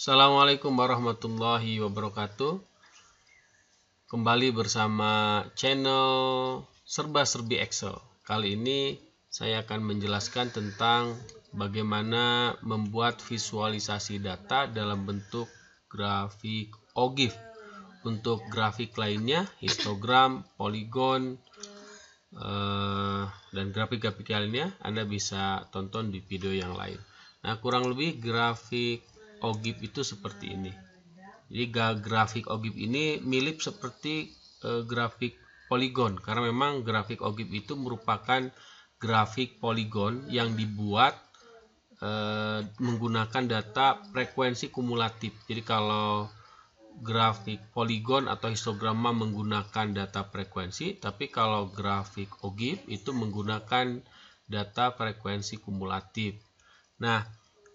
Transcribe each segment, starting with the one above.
Assalamualaikum warahmatullahi wabarakatuh. Kembali bersama channel Serba-Serbi Excel. Kali ini saya akan menjelaskan tentang bagaimana membuat visualisasi data dalam bentuk grafik OGIF. Untuk grafik lainnya, histogram, poligon, dan grafik-grafik lainnya Anda bisa tonton di video yang lain. Nah, kurang lebih grafik OGIF itu seperti ini. Jadi grafik OGIF ini mirip seperti grafik poligon, karena memang grafik OGIF itu merupakan grafik poligon yang dibuat menggunakan data frekuensi kumulatif. Jadi kalau grafik poligon atau histograma menggunakan data frekuensi, tapi kalau grafik OGIF itu menggunakan data frekuensi kumulatif. Nah,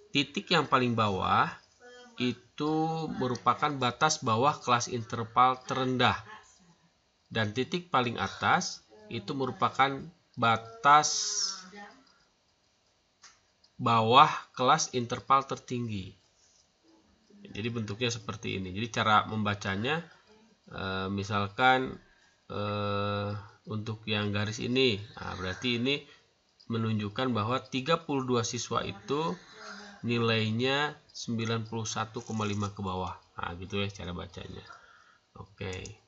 titik yang paling bawah itu merupakan batas bawah kelas interval terendah, dan titik paling atas itu merupakan batas bawah kelas interval tertinggi. Jadi bentuknya seperti ini. Jadi cara membacanya, misalkan untuk yang garis ini, nah berarti ini menunjukkan bahwa 32 siswa itu nilainya 91,5 ke bawah. Nah, gitu ya cara bacanya. Oke.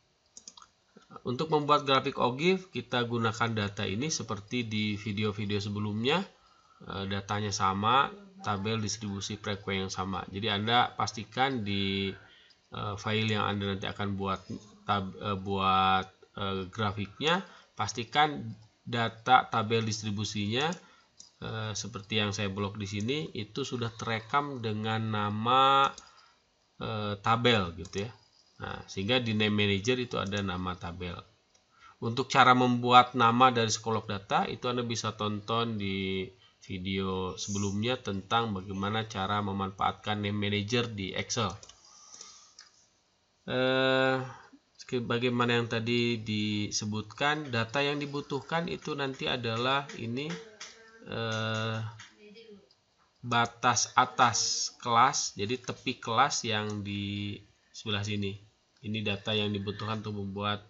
Untuk membuat grafik OGIF, kita gunakan data ini seperti di video-video sebelumnya. Datanya sama, tabel distribusi frekuensi yang sama. Jadi Anda pastikan di file yang Anda nanti akan buat grafiknya, pastikan data tabel distribusinya seperti yang saya blok di sini itu sudah terekam dengan nama tabel gitu ya. Nah, sehingga di name manager itu ada nama tabel. Untuk cara membuat nama dari skolok data itu Anda bisa tonton di video sebelumnya tentang bagaimana cara memanfaatkan name manager di Excel. Bagaimana yang tadi disebutkan, data yang dibutuhkan itu nanti adalah ini batas atas kelas, jadi tepi kelas yang di sebelah sini. Ini data yang dibutuhkan untuk membuat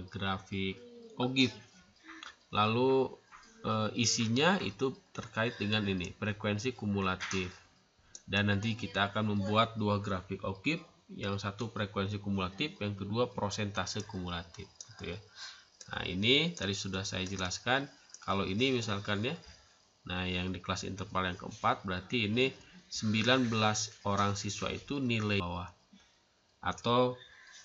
grafik OGIF. Lalu isinya itu terkait dengan ini, frekuensi kumulatif. Dan nanti kita akan membuat dua grafik OGIF, yang satu frekuensi kumulatif, yang kedua prosentase kumulatif gitu ya. Nah, ini tadi sudah saya jelaskan. Kalau ini misalkan ya, nah yang di kelas interval yang keempat, berarti ini 19 orang siswa itu nilai bawah, atau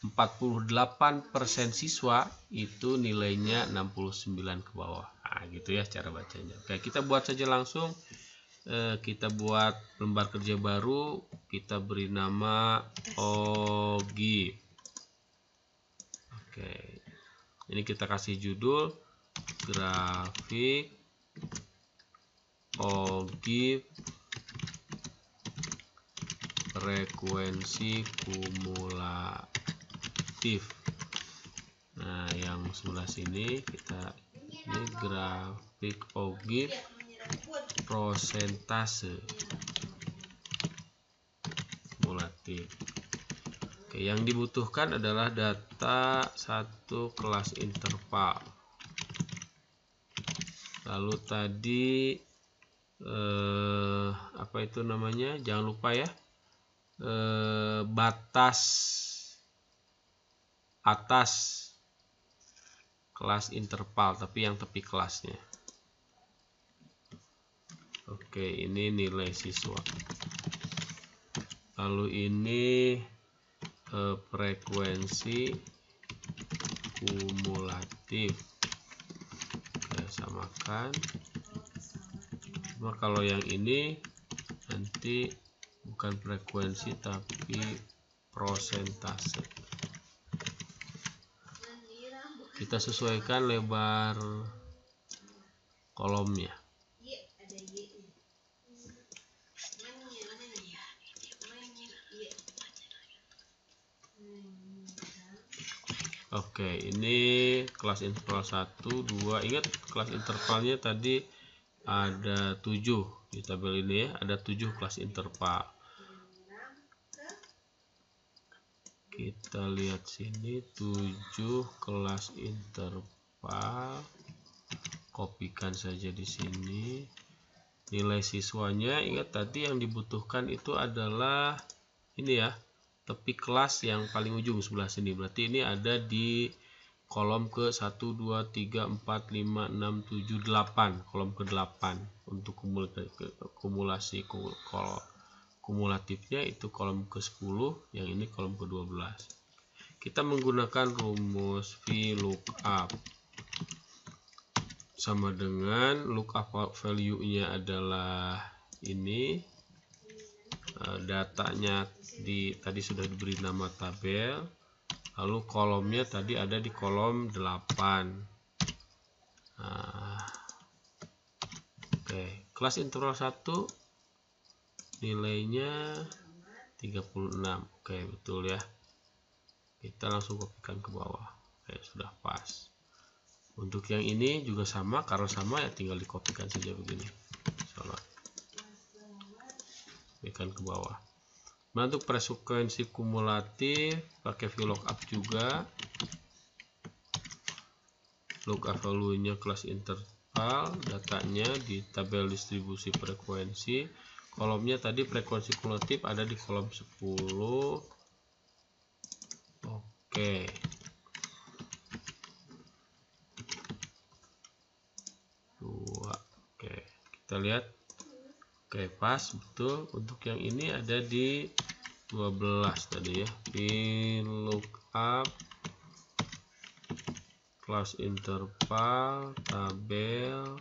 48% siswa itu nilainya 69 ke bawah. Nah, gitu ya cara bacanya. Oke, kita buat saja langsung. Kita buat lembar kerja baru, kita beri nama OGIF. Oke, ini kita kasih judul grafik OGIF frekuensi kumulatif. Nah, yang sebelah sini kita ini grafik OGIF prosentase kumulatif. Oke, yang dibutuhkan adalah data satu kelas interval. Lalu tadi apa itu namanya? Jangan lupa ya, batas atas kelas interval, tapi yang tepi kelasnya. Oke, ini nilai siswa. Lalu ini frekuensi kumulatif. Oke, samakan. Cuma kalau yang ini nanti bukan frekuensi tapi prosentase. Kita sesuaikan lebar kolomnya. Oke, ini kelas interval 1, 2. Ingat kelas intervalnya tadi ada 7 di tabel ini ya, ada 7 kelas interval. Kita lihat sini 7 kelas interval, kopikan saja di sini. Nilai siswanya, ingat tadi yang dibutuhkan itu adalah ini ya, tepi kelas yang paling ujung sebelah sini. Berarti ini ada di kolom ke 1, 2, 3, 4, 5, 6, 7, 8, kolom ke 8 untuk kumulasi kumulatifnya itu kolom ke 10, yang ini kolom ke 12. Kita menggunakan rumus VLOOKUP sama dengan lookup value-nya adalah ini, datanya tadi sudah diberi nama tabel, lalu kolomnya tadi ada di kolom 8. Oke, kelas interval 1 nilainya 36. Oke, betul ya. Kita langsung kopikan ke bawah. Oke, sudah pas. Untuk yang ini juga sama, karena sama ya tinggal dikopikan saja begini. Salah. Kopikan ke bawah. Nah, untuk frekuensi kumulatif pakai VLOOKUP juga. Lookup value-nya kelas interval, datanya di tabel distribusi frekuensi. Kolomnya tadi frekuensi kumulatif ada di kolom 10. Oke. Oke, kita lihat. Oke, pas betul. Untuk yang ini ada di 12 tadi ya, di lookup kelas interval tabel,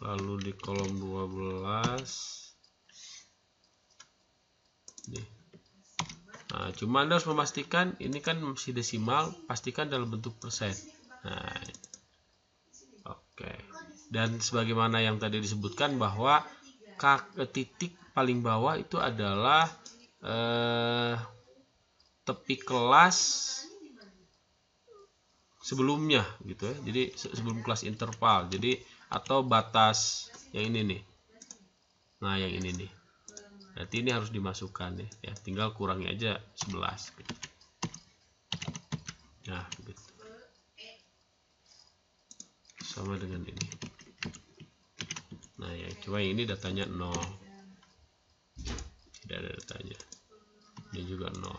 lalu di kolom 12 nih. Nah, cuma Anda harus memastikan ini kan masih desimal, pastikan dalam bentuk persen. Nah, oke. Dan sebagaimana yang tadi disebutkan bahwa titik paling bawah itu adalah tepi kelas sebelumnya gitu ya. Jadi sebelum kelas interval. Jadi atau batas yang ini nih. Nah, yang ini nih. Berarti ini harus dimasukkan ya. Tinggal kurangi aja 11 gitu. Nah, gitu. Sama dengan ini. Nah, ya, coba yang ini datanya 0. Tidak ada datanya. Ini juga 0.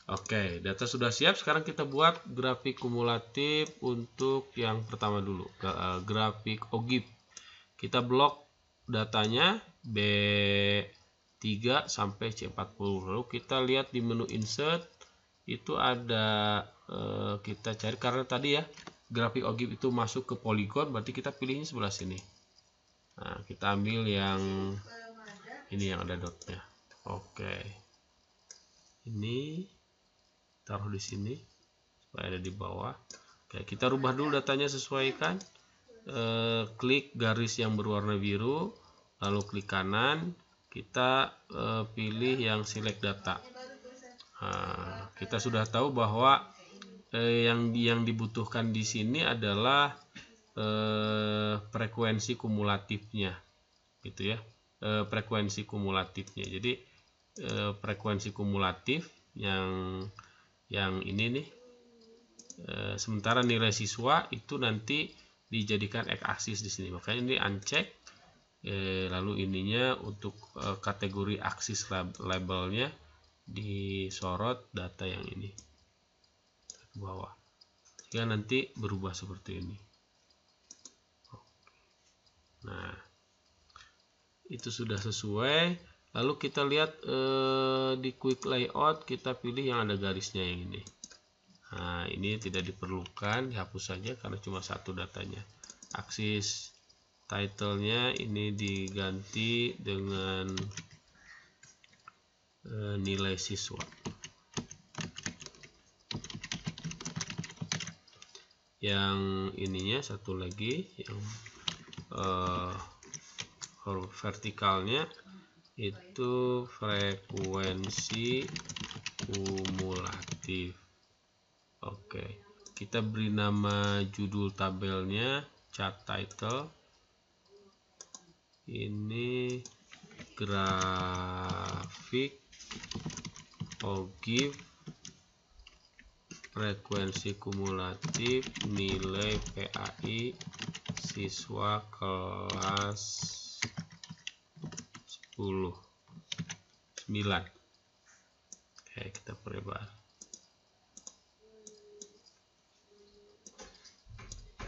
Oke, data sudah siap. Sekarang kita buat grafik kumulatif untuk yang pertama dulu. Grafik OGIF. Kita blok datanya B3 sampai C40. Lalu kita lihat di menu insert itu ada, kita cari karena tadi ya grafik OGIF itu masuk ke poligon, berarti kita pilihnya sebelah sini. Nah, kita ambil yang ini yang ada dotnya. Oke, ini taruh di sini supaya ada di bawah. Oke, kita rubah dulu datanya, sesuaikan. Klik garis yang berwarna biru, lalu klik kanan, kita pilih yang select data. Nah, kita sudah tahu bahwa yang dibutuhkan di sini adalah frekuensi kumulatifnya, gitu ya. Frekuensi kumulatifnya. Jadi frekuensi kumulatif yang ini nih. Sementara nilai siswa itu nanti dijadikan X aksis di sini. Makanya ini uncheck. Lalu ininya untuk kategori aksis labelnya disorot data yang ini ke bawah. Sehingga nanti berubah seperti ini. Nah, itu sudah sesuai. Lalu kita lihat di quick layout, kita pilih yang ada garisnya yang ini. Nah, ini tidak diperlukan, dihapus saja karena cuma satu datanya. Aksis title-nya ini diganti dengan nilai siswa. Yang ininya satu lagi, yang vertikalnya itu frekuensi kumulatif. Oke, kita beri nama judul tabelnya chart title. Ini grafik OGIF frekuensi kumulatif nilai PAI siswa kelas 9. Oke, kita perlebar.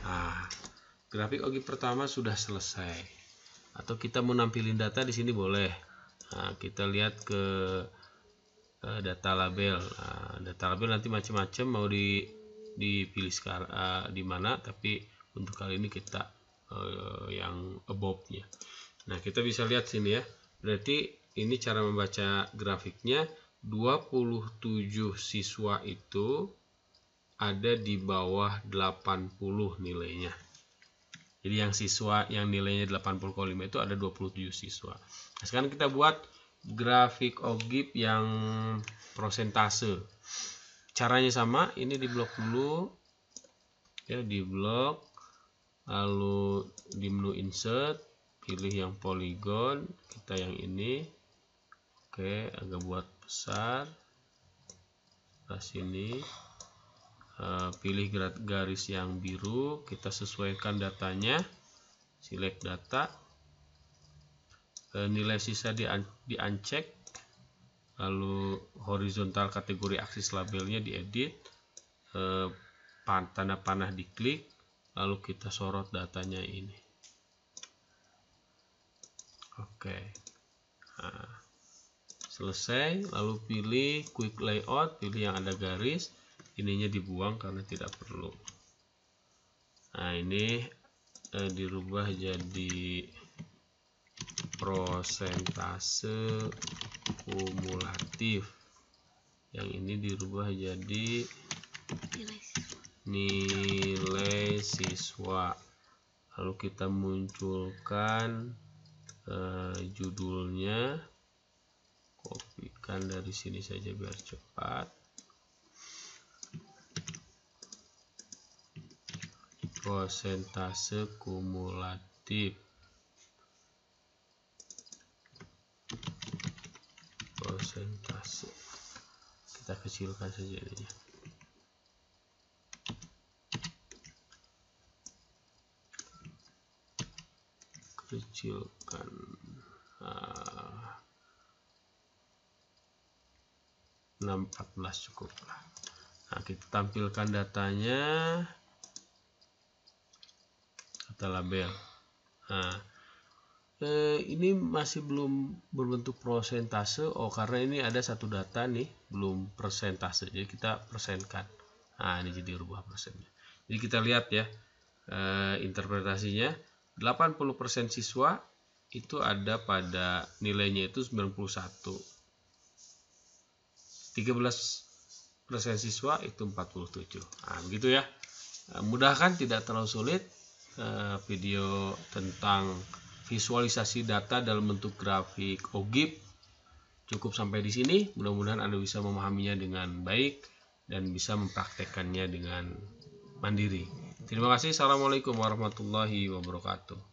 Nah, grafik OGIF pertama sudah selesai. Atau kita mau nampilin data di sini boleh. Nah, kita lihat ke data label. Nah, data label nanti macam-macam mau dipilih sekarang di mana, tapi untuk kali ini kita yang above-nya. Nah, kita bisa lihat sini ya. Berarti ini cara membaca grafiknya. 27 siswa itu ada di bawah 80 nilainya. Jadi yang siswa yang nilainya 80,5 itu ada 27 siswa. Nah, sekarang kita buat grafik OGIF yang prosentase. Caranya sama, ini di blok dulu. Ya, di blok, lalu di menu insert, pilih yang polygon, kita yang ini. Oke, agak buat besar. Nah, sini pilih garis yang biru, kita sesuaikan datanya, select data, nilai sisa di uncheck, lalu horizontal kategori aksis labelnya diedit, tanda panah diklik, lalu kita sorot datanya ini. Oke, nah, selesai. Lalu pilih quick layout, pilih yang ada garis, ininya dibuang karena tidak perlu. Nah, ini dirubah jadi prosentase kumulatif. Yang ini dirubah jadi nilai siswa. Lalu kita munculkan judulnya, kopikan dari sini saja biar cepat. Prosentase kumulatif. Prosentase. Kita kecilkan saja ini. Kecilkan. 14 cukup lah. Nah, kita tampilkan datanya, data label. Nah, ini masih belum berbentuk prosentase. Karena ini ada satu data nih belum persentase, jadi kita persenkan. Nah, ini jadi rubah persennya. Jadi kita lihat ya, interpretasinya 80% siswa itu ada pada nilainya itu 91. 13% siswa itu 47. Nah, begitu ya. Mudah kan, tidak terlalu sulit. Video tentang visualisasi data dalam bentuk grafik OGIF cukup sampai di sini. Mudah-mudahan Anda bisa memahaminya dengan baik dan bisa mempraktekkannya dengan mandiri. Terima kasih. Assalamualaikum warahmatullahi wabarakatuh.